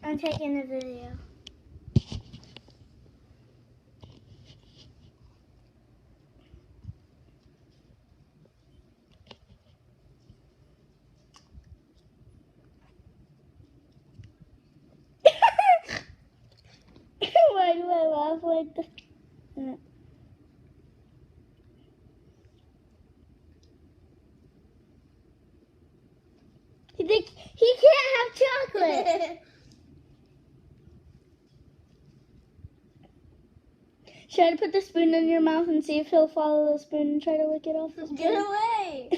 I'm taking a video. Why do I laugh like this? He can't have chocolate. Try to put the spoon in your mouth and see if he'll follow the spoon and try to lick it off the spoon. Get away!